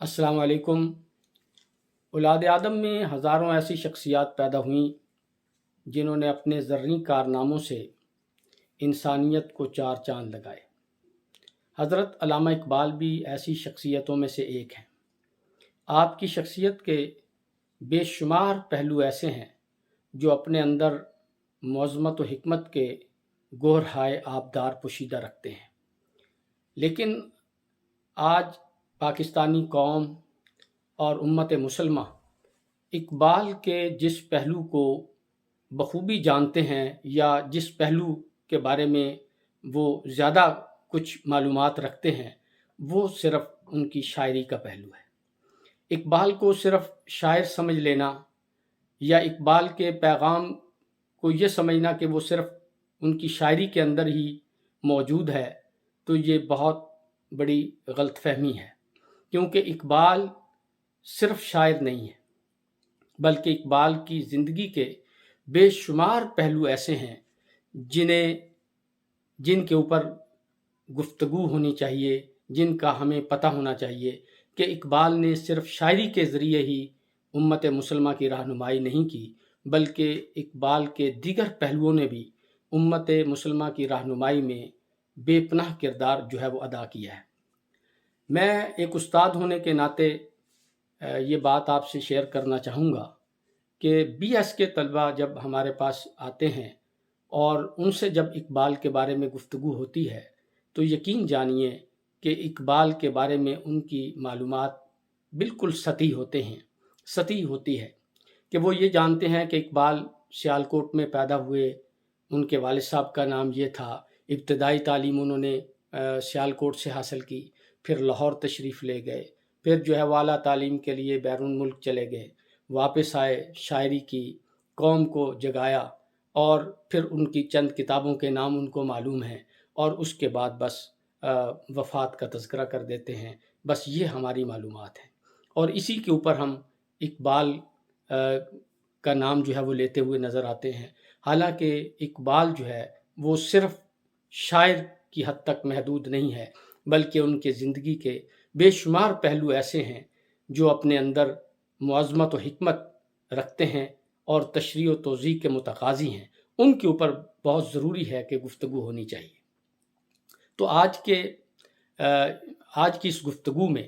السلام علیکم۔ اولاد آدم میں ہزاروں ایسی شخصیات پیدا ہوئیں جنہوں نے اپنے زرعی کارناموں سے انسانیت کو چار چاند لگائے۔ حضرت علامہ اقبال بھی ایسی شخصیتوں میں سے ایک ہیں۔ آپ کی شخصیت کے بے شمار پہلو ایسے ہیں جو اپنے اندر معظمت و حکمت کے گوہرہائے آبدار پوشیدہ رکھتے ہیں، لیکن آج پاکستانی قوم اور امت مسلمہ اقبال کے جس پہلو کو بخوبی جانتے ہیں یا جس پہلو کے بارے میں وہ زیادہ کچھ معلومات رکھتے ہیں، وہ صرف ان کی شاعری کا پہلو ہے۔ اقبال کو صرف شاعر سمجھ لینا یا اقبال کے پیغام کو یہ سمجھنا کہ وہ صرف ان کی شاعری کے اندر ہی موجود ہے، تو یہ بہت بڑی غلط فہمی ہے، کیونکہ اقبال صرف شاعر نہیں ہے، بلکہ اقبال کی زندگی کے بے شمار پہلو ایسے ہیں جن کے اوپر گفتگو ہونی چاہیے، جن کا ہمیں پتہ ہونا چاہیے کہ اقبال نے صرف شاعری کے ذریعے ہی امت مسلمہ کی رہنمائی نہیں کی، بلکہ اقبال کے دیگر پہلوؤں نے بھی امت مسلمہ کی رہنمائی میں بے پناہ کردار جو ہے وہ ادا کیا ہے۔ میں ایک استاد ہونے کے ناطے یہ بات آپ سے شیئر کرنا چاہوں گا کہ بی ایس کے طلبہ جب ہمارے پاس آتے ہیں اور ان سے جب اقبال کے بارے میں گفتگو ہوتی ہے تو یقین جانیے کہ اقبال کے بارے میں ان کی معلومات بالکل سطحی ہوتی ہے کہ وہ یہ جانتے ہیں کہ اقبال سیالکوٹ میں پیدا ہوئے، ان کے والد صاحب کا نام یہ تھا، ابتدائی تعلیم انہوں نے سیالکوٹ سے حاصل کی، پھر لاہور تشریف لے گئے، پھر جو ہے وہ اعلیٰ تعلیم کے لیے بیرون ملک چلے گئے، واپس آئے، شاعری کی، قوم کو جگایا، اور پھر ان کی چند کتابوں کے نام ان کو معلوم ہیں، اور اس کے بعد بس وفات کا تذکرہ کر دیتے ہیں۔ بس یہ ہماری معلومات ہیں، اور اسی کے اوپر ہم اقبال کا نام جو ہے وہ لیتے ہوئے نظر آتے ہیں، حالانکہ اقبال جو ہے وہ صرف شاعر کی حد تک محدود نہیں ہے، بلکہ ان کے زندگی کے بے شمار پہلو ایسے ہیں جو اپنے اندر معظمت و حکمت رکھتے ہیں اور تشریح و توضیح کے متقاضی ہیں، ان کے اوپر بہت ضروری ہے کہ گفتگو ہونی چاہیے۔ تو آج کی اس گفتگو میں،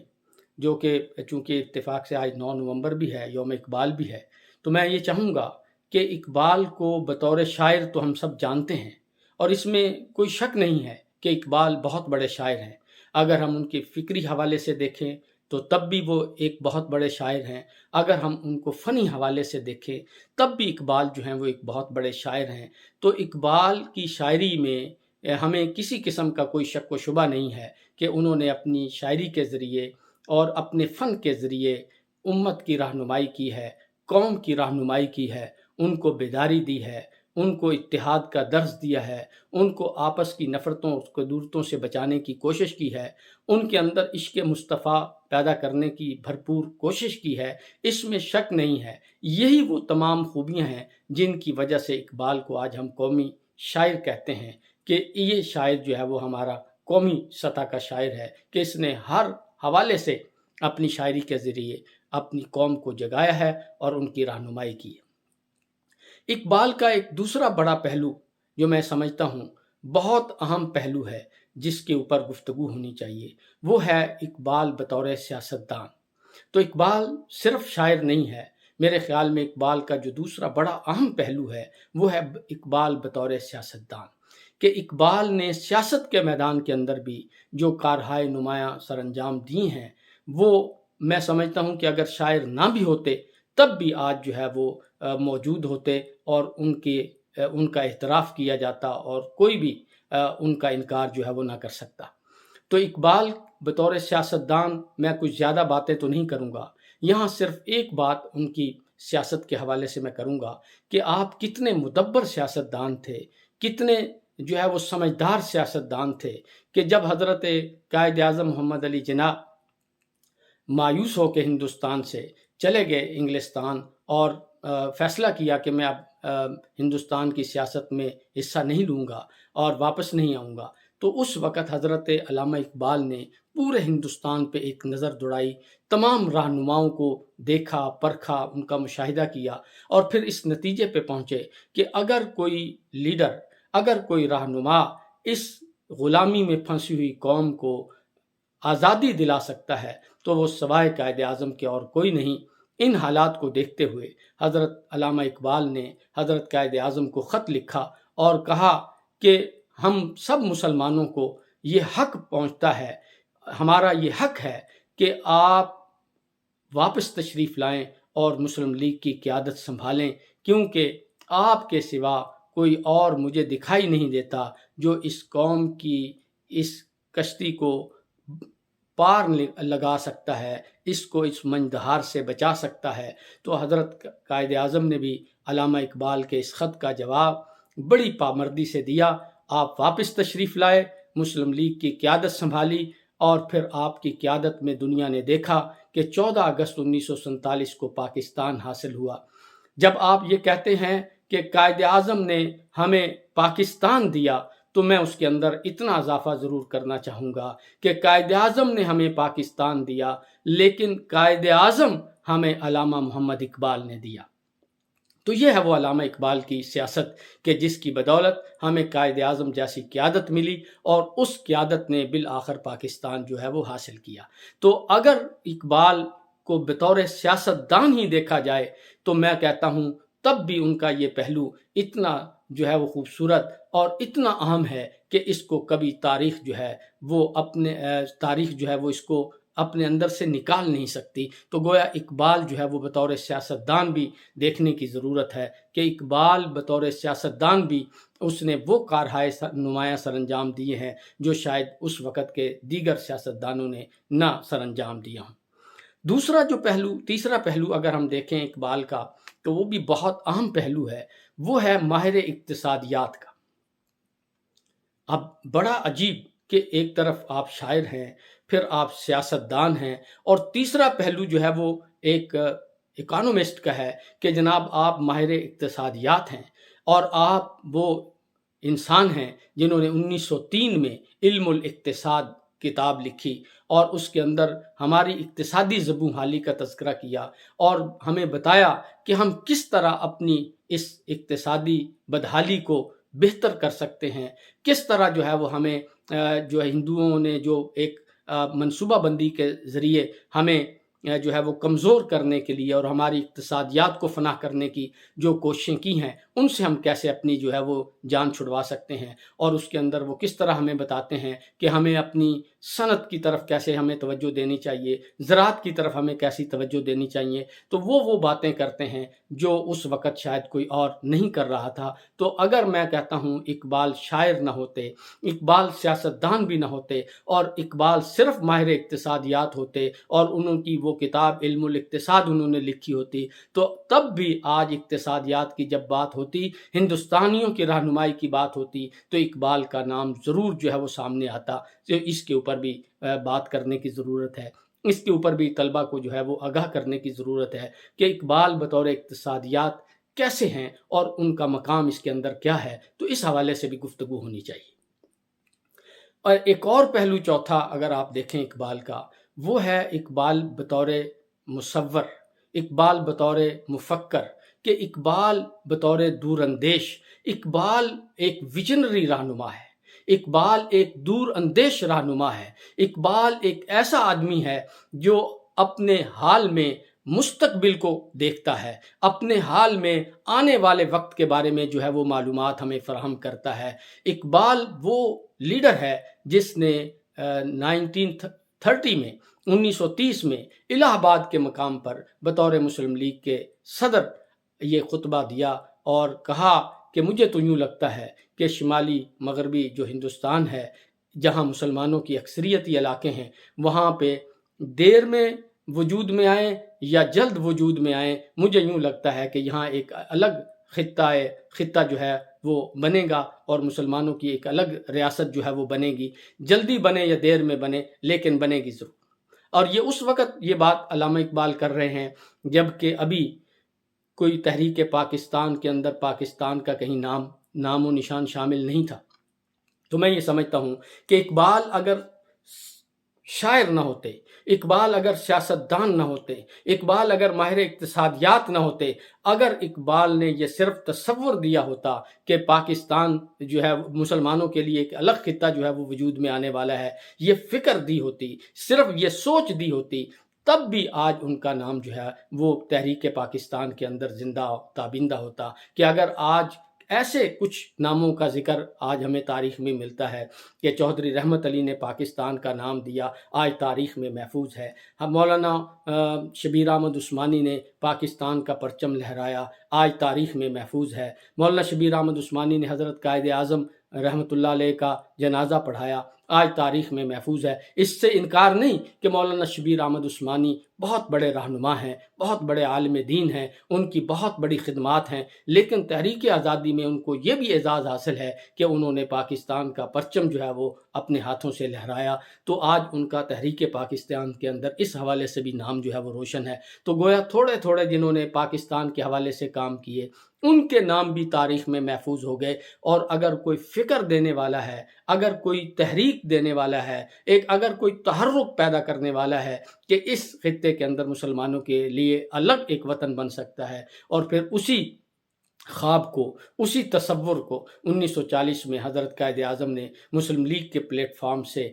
جو کہ چونکہ اتفاق سے آج 9 نومبر بھی ہے، یوم اقبال بھی ہے، تو میں یہ چاہوں گا کہ اقبال کو بطور شاعر تو ہم سب جانتے ہیں، اور اس میں کوئی شک نہیں ہے کہ اقبال بہت بڑے شاعر ہیں۔ اگر ہم ان کے فکری حوالے سے دیکھیں تو تب بھی وہ ایک بہت بڑے شاعر ہیں، اگر ہم ان کو فنی حوالے سے دیکھیں تب بھی اقبال جو ہیں وہ ایک بہت بڑے شاعر ہیں۔ تو اقبال کی شاعری میں ہمیں کسی قسم کا کوئی شک و شبہ نہیں ہے کہ انہوں نے اپنی شاعری کے ذریعے اور اپنے فن کے ذریعے امت کی رہنمائی کی ہے، قوم کی رہنمائی کی ہے، ان کو بیداری دی ہے، ان کو اتحاد کا درس دیا ہے، ان کو آپس کی نفرتوں اور کدورتوں سے بچانے کی کوشش کی ہے، ان کے اندر عشق مصطفیٰ پیدا کرنے کی بھرپور کوشش کی ہے۔ اس میں شک نہیں ہے، یہی وہ تمام خوبیاں ہیں جن کی وجہ سے اقبال کو آج ہم قومی شاعر کہتے ہیں، کہ یہ شاعر جو ہے وہ ہمارا قومی سطح کا شاعر ہے، کہ اس نے ہر حوالے سے اپنی شاعری کے ذریعے اپنی قوم کو جگایا ہے اور ان کی رہنمائی کی ہے۔ اقبال کا ایک دوسرا بڑا پہلو جو میں سمجھتا ہوں بہت اہم پہلو ہے، جس کے اوپر گفتگو ہونی چاہیے، وہ ہے اقبال بطور سیاستدان۔ تو اقبال صرف شاعر نہیں ہے، میرے خیال میں اقبال کا جو دوسرا بڑا اہم پہلو ہے وہ ہے اقبال بطور سیاستدان، کہ اقبال نے سیاست کے میدان کے اندر بھی جو کارہائے نمایاں سر انجام دی ہیں، وہ میں سمجھتا ہوں کہ اگر شاعر نہ بھی ہوتے تب بھی آج جو ہے وہ موجود ہوتے، اور ان کا اعتراف کیا جاتا، اور کوئی بھی ان کا انکار جو ہے وہ نہ کر سکتا۔ تو اقبال بطور سیاستدان، میں کچھ زیادہ باتیں تو نہیں کروں گا، یہاں صرف ایک بات ان کی سیاست کے حوالے سے میں کروں گا کہ آپ کتنے مدبر سیاستدان تھے، کتنے جو ہے وہ سمجھدار سیاستدان تھے، کہ جب حضرت قائد اعظم محمد علی جناح مایوس ہو کے ہندوستان سے چلے گئے انگلستان، اور فیصلہ کیا کہ میں اب ہندوستان کی سیاست میں حصہ نہیں لوں گا اور واپس نہیں آؤں گا، تو اس وقت حضرت علامہ اقبال نے پورے ہندوستان پہ ایک نظر دوڑائی، تمام رہنماؤں کو دیکھا، پرکھا، ان کا مشاہدہ کیا، اور پھر اس نتیجے پہ پہنچے کہ اگر کوئی لیڈر، اگر کوئی رہنما اس غلامی میں پھنسی ہوئی قوم کو آزادی دلا سکتا ہے تو وہ سوائے قائد اعظم کے اور کوئی نہیں۔ ان حالات کو دیکھتے ہوئے حضرت علامہ اقبال نے حضرت قائد اعظم کو خط لکھا اور کہا کہ ہم سب مسلمانوں کو یہ حق پہنچتا ہے، ہمارا یہ حق ہے کہ آپ واپس تشریف لائیں اور مسلم لیگ کی قیادت سنبھالیں، کیونکہ آپ کے سوا کوئی اور مجھے دکھائی نہیں دیتا جو اس قوم کی اس کشتی کو پار لگا سکتا ہے، اس کو اس منجدہار سے بچا سکتا ہے۔ تو حضرت قائد اعظم نے بھی علامہ اقبال کے اس خط کا جواب بڑی پامردی سے دیا۔ آپ واپس تشریف لائے، مسلم لیگ کی قیادت سنبھالی، اور پھر آپ کی قیادت میں دنیا نے دیکھا کہ 14 اگست 1947 کو پاکستان حاصل ہوا۔ جب آپ یہ کہتے ہیں کہ قائد اعظم نے ہمیں پاکستان دیا، تو میں اس کے اندر اتنا اضافہ ضرور کرنا چاہوں گا کہ قائد اعظم نے ہمیں پاکستان دیا، لیکن قائد اعظم ہمیں علامہ محمد اقبال نے دیا۔ تو یہ ہے وہ علامہ اقبال کی سیاست کہ جس کی بدولت ہمیں قائد اعظم جیسی قیادت ملی، اور اس قیادت نے بالآخر پاکستان جو ہے وہ حاصل کیا۔ تو اگر اقبال کو بطور سیاست دان ہی دیکھا جائے تو میں کہتا ہوں تب بھی ان کا یہ پہلو اتنا جو ہے وہ خوبصورت اور اتنا اہم ہے کہ اس کو کبھی تاریخ جو ہے وہ اس کو اپنے اندر سے نکال نہیں سکتی۔ تو گویا اقبال جو ہے وہ بطور سیاستدان بھی دیکھنے کی ضرورت ہے کہ اقبال بطور سیاستدان بھی اس نے وہ کارہائے نمایاں سر انجام دیے ہیں جو شاید اس وقت کے دیگر سیاستدانوں نے نہ سر انجام دیا ہوں۔ تیسرا پہلو اگر ہم دیکھیں اقبال کا تو وہ بھی بہت اہم پہلو ہے، وہ ہے ماہر اقتصادیات کا۔ اب بڑا عجیب کہ ایک طرف آپ شاعر ہیں، پھر آپ سیاستدان ہیں، اور تیسرا پہلو جو ہے وہ ایک اکانومسٹ کا ہے کہ جناب آپ ماہر اقتصادیات ہیں، اور آپ وہ انسان ہیں جنہوں نے 1903 میں علم الاقتصاد کتاب لکھی اور اس کے اندر ہماری اقتصادی زبوں حالی کا تذکرہ کیا اور ہمیں بتایا کہ ہم کس طرح اپنی اس اقتصادی بدحالی کو بہتر کر سکتے ہیں، کس طرح جو ہے وہ ہمیں جو ہندوؤں نے جو ایک منصوبہ بندی کے ذریعے ہمیں جو ہے وہ کمزور کرنے کے لیے اور ہماری اقتصادیات کو فنا کرنے کی جو کوششیں کی ہیں، ان سے ہم کیسے اپنی جو ہے وہ جان چھڑوا سکتے ہیں، اور اس کے اندر وہ کس طرح ہمیں بتاتے ہیں کہ ہمیں اپنی صنعت کی طرف کیسے ہمیں توجہ دینی چاہیے، زراعت کی طرف ہمیں کیسی توجہ دینی چاہیے۔ تو وہ باتیں کرتے ہیں جو اس وقت شاید کوئی اور نہیں کر رہا تھا۔ تو اگر میں کہتا ہوں اقبال شاعر نہ ہوتے، اقبال سیاستدان بھی نہ ہوتے، اور اقبال صرف ماہر اقتصادیات ہوتے اور انہوں کی وہ کتاب علم الاقتصاد انہوں نے لکھی ہوتی، تو تب بھی آج اقتصادیات کی جب بات ہوتی، ہندوستانیوں کی رہنمائی کی بات ہوتی، تو اقبال کا نام ضرور جو ہے وہ سامنے آتا۔ تو اس کے اوپر بھی بات کرنے کی ضرورت ہے، اس کے اوپر بھی طلبہ کو جو ہے وہ آگاہ کرنے کی ضرورت ہے کہ اقبال بطور اقتصادیات کیسے ہیں اور ان کا مقام اس کے اندر کیا ہے۔ تو اس حوالے سے بھی گفتگو ہونی چاہیے۔ اور ایک اور پہلو چوتھا اگر آپ دیکھیں اقبال کا، وہ ہے اقبال بطور مصور، اقبال بطور مفکر، کہ اقبال بطور دور اندیش، اقبال ایک ویژنری رہنما ہے، اقبال ایک دور اندیش رہنما ہے، اقبال ایک ایسا آدمی ہے جو اپنے حال میں مستقبل کو دیکھتا ہے، اپنے حال میں آنے والے وقت کے بارے میں جو ہے وہ معلومات ہمیں فراہم کرتا ہے۔ اقبال وہ لیڈر ہے جس نے 1930 میں الہ آباد کے مقام پر بطور مسلم لیگ کے صدر یہ خطبہ دیا اور کہا کہ مجھے تو یوں لگتا ہے کہ شمالی مغربی جو ہندوستان ہے، جہاں مسلمانوں کی اکثریتی علاقے ہیں، وہاں پہ دیر میں وجود میں آئیں یا جلد وجود میں آئیں، مجھے یوں لگتا ہے کہ یہاں ایک الگ خطہ جو ہے وہ بنے گا اور مسلمانوں کی ایک الگ ریاست جو ہے وہ بنے گی، جلدی بنے یا دیر میں بنے لیکن بنے گی ضرور۔ اور یہ اس وقت یہ بات علامہ اقبال کر رہے ہیں جب کہ ابھی کوئی تحریک پاکستان کے اندر پاکستان کا کہیں نام و نشان شامل نہیں تھا، تو میں یہ سمجھتا ہوں کہ اقبال اگر شاعر نہ ہوتے، اقبال اگر سیاستدان نہ ہوتے، اقبال اگر ماہر اقتصادیات نہ ہوتے، اگر اقبال نے یہ صرف تصور دیا ہوتا کہ پاکستان جو ہے مسلمانوں کے لیے ایک الگ خطہ جو ہے وہ وجود میں آنے والا ہے، یہ فکر دی ہوتی، صرف یہ سوچ دی ہوتی، تب بھی آج ان کا نام جو ہے وہ تحریک پاکستان کے اندر زندہ تابندہ ہوتا کہ اگر آج ایسے کچھ ناموں کا ذکر آج ہمیں تاریخ میں ملتا ہے کہ چودھری رحمت علی نے پاکستان کا نام دیا، آج تاریخ میں محفوظ ہے۔ ہم مولانا شبیر احمد عثمانی نے پاکستان کا پرچم لہرایا، آج تاریخ میں محفوظ ہے۔ مولانا شبیر احمد عثمانی نے حضرت قائد اعظم رحمۃ اللہ علیہ کا جنازہ پڑھایا، آج تاریخ میں محفوظ ہے۔ اس سے انکار نہیں کہ مولانا شبیر احمد عثمانی بہت بڑے رہنما ہیں، بہت بڑے عالم دین ہیں، ان کی بہت بڑی خدمات ہیں، لیکن تحریک آزادی میں ان کو یہ بھی اعزاز حاصل ہے کہ انہوں نے پاکستان کا پرچم جو ہے وہ اپنے ہاتھوں سے لہرایا۔ تو آج ان کا تحریک پاکستان کے اندر اس حوالے سے بھی نام جو ہے وہ روشن ہے۔ تو گویا تھوڑے تھوڑے جنہوں نے پاکستان کے حوالے سے کام کیے، ان کے نام بھی تاریخ میں محفوظ ہو گئے۔ اور اگر کوئی فکر دینے والا ہے، اگر کوئی تحریک دینے والا ہے، اگر کوئی تحرک پیدا کرنے والا ہے کہ اس خطے کے اندر مسلمانوں کے لیے الگ ایک وطن بن سکتا ہے، اور پھر اسی خواب کو، اسی تصور کو 1940 میں حضرت قائد اعظم نے مسلم لیگ کے پلیٹ فارم سے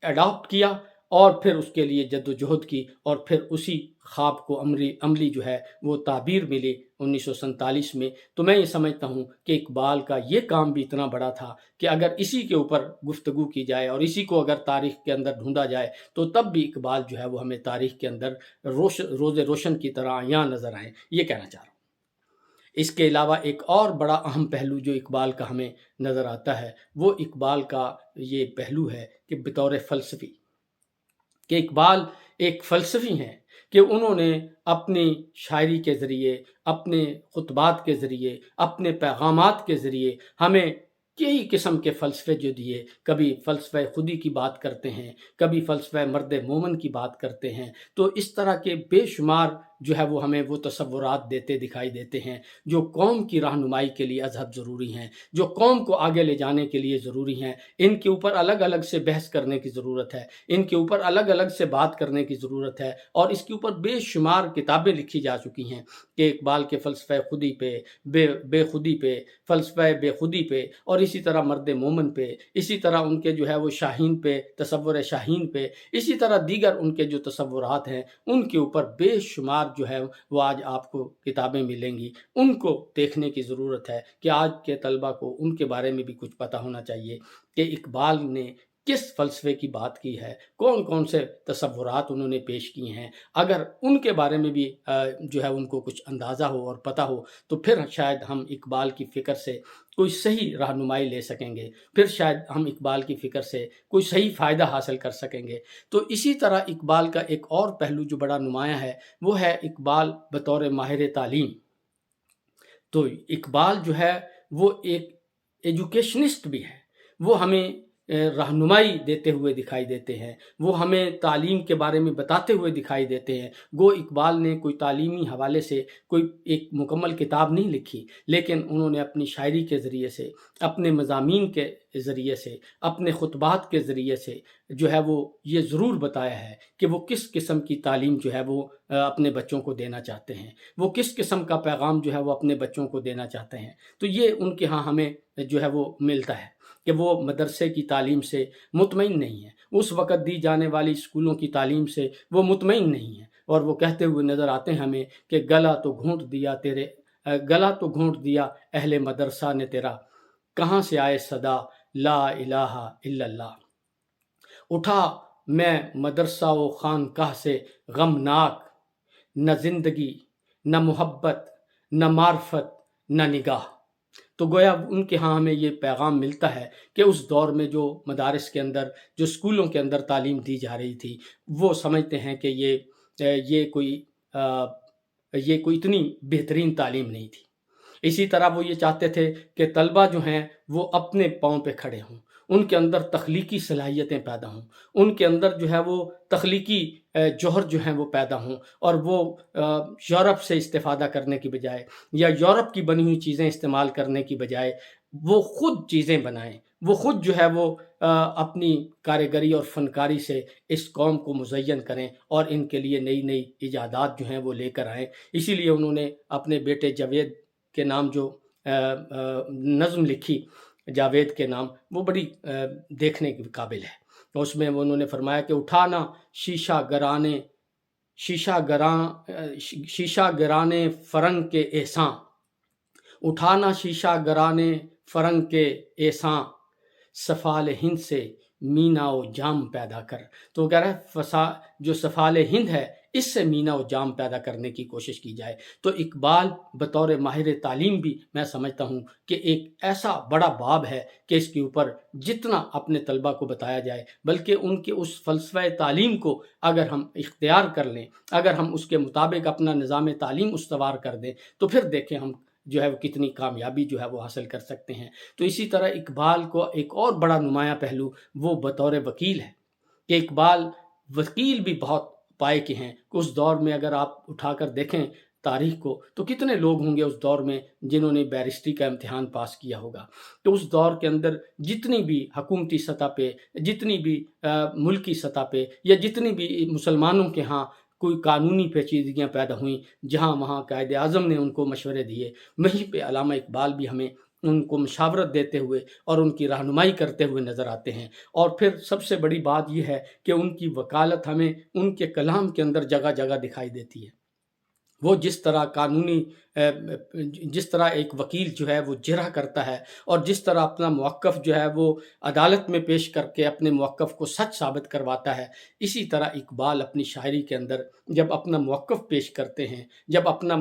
اڈاپٹ کیا، اور پھر اس کے لیے جد و جہد کی، اور پھر اسی خواب کو عملی جو ہے وہ تعبیر ملی 1947 میں۔ تو میں یہ سمجھتا ہوں کہ اقبال کا یہ کام بھی اتنا بڑا تھا کہ اگر اسی کے اوپر گفتگو کی جائے اور اسی کو اگر تاریخ کے اندر ڈھونڈا جائے تو تب بھی اقبال جو ہے وہ ہمیں تاریخ کے اندر روز روشن کی طرح عیاں نظر آئیں، یہ کہنا چاہ رہا ہوں۔ اس کے علاوہ ایک اور بڑا اہم پہلو جو اقبال کا ہمیں نظر آتا ہے، وہ اقبال کا یہ پہلو ہے کہ بطور فلسفی، کہ اقبال ایک فلسفی ہیں، کہ انہوں نے اپنی شاعری کے ذریعے، اپنے خطبات کے ذریعے، اپنے پیغامات کے ذریعے ہمیں کئی قسم کے فلسفے جو دیے۔ کبھی فلسفہ خودی کی بات کرتے ہیں، کبھی فلسفہ مرد مومن کی بات کرتے ہیں۔ تو اس طرح کے بے شمار جو ہے وہ ہمیں وہ تصورات دکھائی دیتے ہیں جو قوم کی رہنمائی کے لیے ازحد ضروری ہیں، جو قوم کو آگے لے جانے کے لیے ضروری ہیں۔ ان کے اوپر الگ الگ سے بحث کرنے کی ضرورت ہے، ان کے اوپر الگ الگ سے بات کرنے کی ضرورت ہے، اور اس کے اوپر بے شمار کتابیں لکھی جا چکی ہیں کہ اقبال کے فلسفہ خودی پہ، بے خودی پہ، فلسفہ بے خودی پہ، اور اسی طرح مرد مومن پہ، اسی طرح ان کے جو ہے وہ شاہین پہ، تصور شاہین پہ، اسی طرح دیگر ان کے جو تصورات ہیں ان کے اوپر بے شمار جو ہے وہ آج آپ کو کتابیں ملیں گی۔ ان کو دیکھنے کی ضرورت ہے کہ آج کے طلبہ کو ان کے بارے میں بھی کچھ پتہ ہونا چاہیے کہ اقبال نے کس فلسفے کی بات کی ہے، کون کون سے تصورات انہوں نے پیش کیے ہیں۔ اگر ان کے بارے میں بھی جو ہے ان کو کچھ اندازہ ہو اور پتہ ہو تو پھر شاید ہم اقبال کی فکر سے کوئی صحیح رہنمائی لے سکیں گے، پھر شاید ہم اقبال کی فکر سے کوئی صحیح فائدہ حاصل کر سکیں گے۔ تو اسی طرح اقبال کا ایک اور پہلو جو بڑا نمایاں ہے وہ ہے اقبال بطور ماہر تعلیم۔ تو اقبال جو ہے وہ ایک ایجوکیشنسٹ بھی ہے، وہ ہمیں رہنمائی دیتے ہوئے دکھائی دیتے ہیں، وہ ہمیں تعلیم کے بارے میں بتاتے ہوئے دکھائی دیتے ہیں۔ گو اقبال نے کوئی تعلیمی حوالے سے کوئی ایک مکمل کتاب نہیں لکھی، لیکن انہوں نے اپنی شاعری کے ذریعے سے، اپنے مضامین کے ذریعے سے، اپنے خطبات کے ذریعے سے جو ہے وہ یہ ضرور بتایا ہے کہ وہ کس قسم کی تعلیم جو ہے وہ اپنے بچوں کو دینا چاہتے ہیں، وہ کس قسم کا پیغام جو ہے وہ اپنے بچوں کو دینا چاہتے ہیں۔ تو یہ ان کے ہاں ہمیں جو ہے وہ ملتا ہے کہ وہ مدرسے کی تعلیم سے مطمئن نہیں ہیں، اس وقت دی جانے والی اسکولوں کی تعلیم سے وہ مطمئن نہیں ہیں، اور وہ کہتے ہوئے نظر آتے ہیں ہمیں کہ گلا تو گھونٹ دیا اہل مدرسہ نے تیرا، کہاں سے آئے صدا لا الہ الا اللہ۔ اٹھا میں مدرسہ و خانقاہ سے غمناک، نہ زندگی، نہ محبت، نہ معرفت، نہ نگاہ۔ تو گویا ان کے ہاں ہمیں یہ پیغام ملتا ہے کہ اس دور میں جو مدارس کے اندر، جو اسکولوں کے اندر تعلیم دی جا رہی تھی، وہ سمجھتے ہیں کہ یہ کوئی اتنی بہترین تعلیم نہیں تھی۔ اسی طرح وہ یہ چاہتے تھے کہ طلبہ جو ہیں وہ اپنے پاؤں پہ کھڑے ہوں، ان کے اندر تخلیقی صلاحیتیں پیدا ہوں، ان کے اندر جو ہے وہ تخلیقی جوہر جو ہیں وہ پیدا ہوں، اور وہ یورپ سے استفادہ کرنے کی بجائے یا یورپ کی بنی ہوئی چیزیں استعمال کرنے کی بجائے وہ خود چیزیں بنائیں، وہ خود جو ہے وہ اپنی کاریگری اور فنکاری سے اس قوم کو مزین کریں اور ان کے لیے نئی نئی ایجادات جو ہیں وہ لے کر آئیں۔ اسی لیے انہوں نے اپنے بیٹے جاوید کے نام جو نظم لکھی، جاوید کے نام، وہ بڑی دیکھنے کے قابل ہے۔ اس میں انہوں نے فرمایا کہ اٹھانا شیشہ گرانے فرنگ کے احساں، اٹھانا شیشہ گرانے فرنگ کے احساں، سفال ہند سے مینا و جام پیدا کر۔ تو وہ کہہ رہا ہے جو سفال ہند ہے اس سے مینا و جام پیدا کرنے کی کوشش کی جائے۔ تو اقبال بطور ماہر تعلیم بھی میں سمجھتا ہوں کہ ایک ایسا بڑا باب ہے کہ اس کے اوپر جتنا اپنے طلبہ کو بتایا جائے، بلکہ ان کے اس فلسفہ تعلیم کو اگر ہم اختیار کر لیں، اگر ہم اس کے مطابق اپنا نظام تعلیم استوار کر دیں، تو پھر دیکھیں ہم جو ہے وہ کتنی کامیابی جو ہے وہ حاصل کر سکتے ہیں۔ تو اسی طرح اقبال کو ایک اور بڑا نمایاں پہلو وہ بطور وکیل ہے کہ اقبال وکیل بھی بہت پائے کے ہیں۔ اس دور میں اگر آپ اٹھا کر دیکھیں تاریخ کو، تو کتنے لوگ ہوں گے اس دور میں جنہوں نے بیرسٹری کا امتحان پاس کیا ہوگا۔ تو اس دور کے اندر جتنی بھی حکومتی سطح پہ، جتنی بھی ملکی سطح پہ، یا جتنی بھی مسلمانوں کے ہاں کوئی قانونی پیچیدگیاں پیدا ہوئیں، جہاں وہاں قائد اعظم نے ان کو مشورے دیے، وہیں پہ علامہ اقبال بھی ہمیں ان کو مشاورت دیتے ہوئے اور ان کی رہنمائی کرتے ہوئے نظر آتے ہیں۔ اور پھر سب سے بڑی بات یہ ہے کہ ان کی وکالت ہمیں ان کے کلام کے اندر جگہ جگہ دکھائی دیتی ہے۔ وہ جس طرح ایک وکیل جو ہے وہ جرح کرتا ہے، اور جس طرح اپنا موقف جو ہے وہ عدالت میں پیش کر کے اپنے موقف کو سچ ثابت کرواتا ہے، اسی طرح اقبال اپنی شاعری کے اندر جب اپنا موقف پیش کرتے ہیں، جب اپنا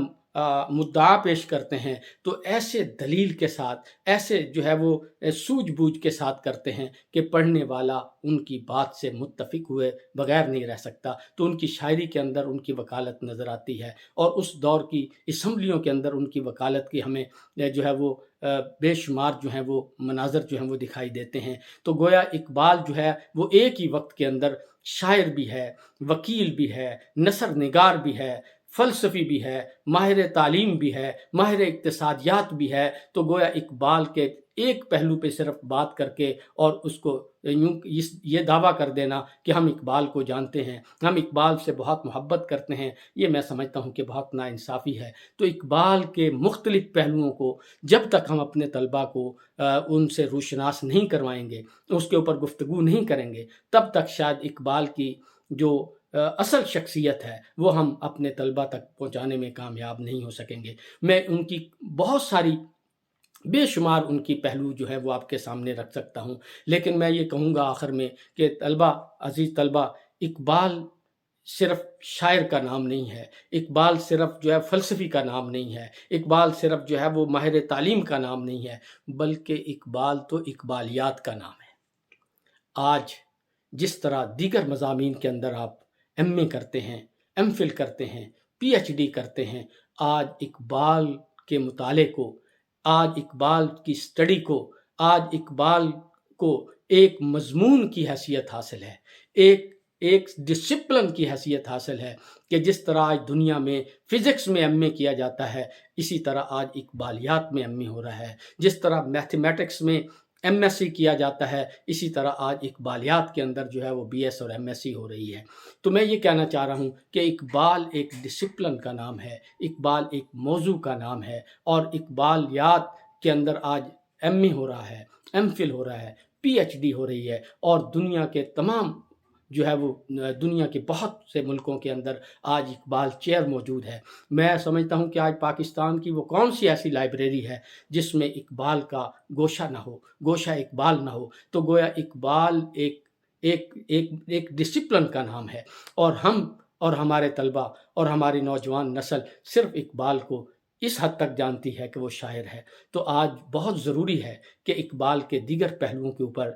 مدعا پیش کرتے ہیں، تو ایسے دلیل کے ساتھ، ایسے جو ہے وہ سوجھ بوجھ کے ساتھ کرتے ہیں کہ پڑھنے والا ان کی بات سے متفق ہوئے بغیر نہیں رہ سکتا۔ تو ان کی شاعری کے اندر ان کی وکالت نظر آتی ہے، اور اس دور کی اسمبلیوں کے اندر ان کی وکالت کی ہمیں جو ہے وہ بے شمار جو ہیں وہ مناظر جو ہیں وہ دکھائی دیتے ہیں۔ تو گویا اقبال جو ہے وہ ایک ہی وقت کے اندر شاعر بھی ہے، وکیل بھی ہے، نثر نگار بھی ہے، فلسفی بھی ہے، ماہر تعلیم بھی ہے، ماہر اقتصادیات بھی ہے۔ تو گویا اقبال کے ایک پہلو پہ صرف بات کر کے اور اس کو یہ دعویٰ کر دینا کہ ہم اقبال کو جانتے ہیں، ہم اقبال سے بہت محبت کرتے ہیں، یہ میں سمجھتا ہوں کہ بہت ناانصافی ہے۔ تو اقبال کے مختلف پہلوؤں کو جب تک ہم اپنے طلباء کو ان سے روشناس نہیں کروائیں گے، اس کے اوپر گفتگو نہیں کریں گے، تب تک شاید اقبال کی جو اصل شخصیت ہے وہ ہم اپنے طلباء تک پہنچانے میں کامیاب نہیں ہو سکیں گے۔ میں ان کی بہت ساری بے شمار ان کی پہلو جو ہے وہ آپ کے سامنے رکھ سکتا ہوں، لیکن میں یہ کہوں گا آخر میں کہ عزیز طلبہ، اقبال صرف شاعر کا نام نہیں ہے، اقبال صرف جو ہے فلسفی کا نام نہیں ہے، اقبال صرف جو ہے وہ ماہر تعلیم کا نام نہیں ہے، بلکہ اقبال تو اقبالیات کا نام ہے۔ آج جس طرح دیگر مضامین کے اندر آپ ایم اے کرتے ہیں، ایم فل کرتے ہیں، پی ایچ ڈی کرتے ہیں، آج اقبال کے مطالعے کو، آج اقبال کی سٹڈی کو، آج اقبال کو ایک مضمون کی حیثیت حاصل ہے، ایک ڈسپلن کی حیثیت حاصل ہے کہ جس طرح آج دنیا میں فزکس میں ایم اے کیا جاتا ہے، اسی طرح آج اقبالیات میں ایم اے ہو رہا ہے۔ جس طرح میتھمیٹکس میں ایم ایس سی کیا جاتا ہے، اسی طرح آج اقبالیات کے اندر جو ہے وہ بی ایس اور ایم ایس سی ہو رہی ہے۔ تو میں یہ کہنا چاہ رہا ہوں کہ اقبال ایک ڈسپلن کا نام ہے، اقبال ایک موضوع کا نام ہے، اور اقبالیات کے اندر آج ایم اے ہو رہا ہے، ایم فل ہو رہا ہے، پی ایچ ڈی ہو رہی ہے، اور دنیا کے تمام جو ہے وہ دنیا کے بہت سے ملکوں کے اندر آج اقبال چیئر موجود ہے۔ میں سمجھتا ہوں کہ آج پاکستان کی وہ کون سی ایسی لائبریری ہے جس میں اقبال کا گوشہ نہ ہو، گوشہ اقبال نہ ہو۔ تو گویا اقبال ایک ڈسپلن کا نام ہے، اور ہم اور ہمارے طلبہ اور ہماری نوجوان نسل صرف اقبال کو اس حد تک جانتی ہے کہ وہ شاعر ہے۔ تو آج بہت ضروری ہے کہ اقبال کے دیگر پہلوؤں کے اوپر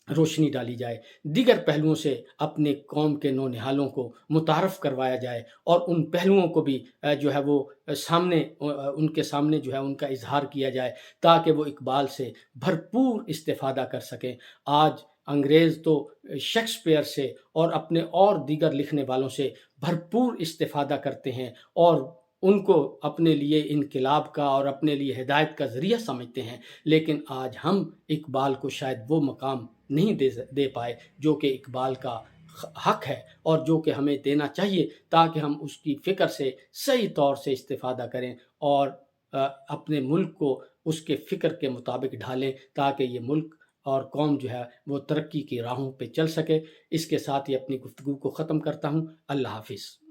روشنی ڈالی جائے، دیگر پہلوؤں سے اپنے قوم کے نونہالوں کو متعارف کروایا جائے، اور ان پہلوؤں کو بھی جو ہے وہ ان کے سامنے جو ہے ان کا اظہار کیا جائے، تاکہ وہ اقبال سے بھرپور استفادہ کر سکیں۔ آج انگریز تو شیکسپیئر سے اور اپنے اور دیگر لکھنے والوں سے بھرپور استفادہ کرتے ہیں، اور ان کو اپنے لیے انقلاب کا اور اپنے لیے ہدایت کا ذریعہ سمجھتے ہیں، لیکن آج ہم اقبال کو شاید وہ مقام نہیں دے پائے جو کہ اقبال کا حق ہے اور جو کہ ہمیں دینا چاہیے، تاکہ ہم اس کی فکر سے صحیح طور سے استفادہ کریں اور اپنے ملک کو اس کے فکر کے مطابق ڈھالیں، تاکہ یہ ملک اور قوم جو ہے وہ ترقی کی راہوں پہ چل سکے۔ اس کے ساتھ ہی اپنی گفتگو کو ختم کرتا ہوں۔ اللہ حافظ۔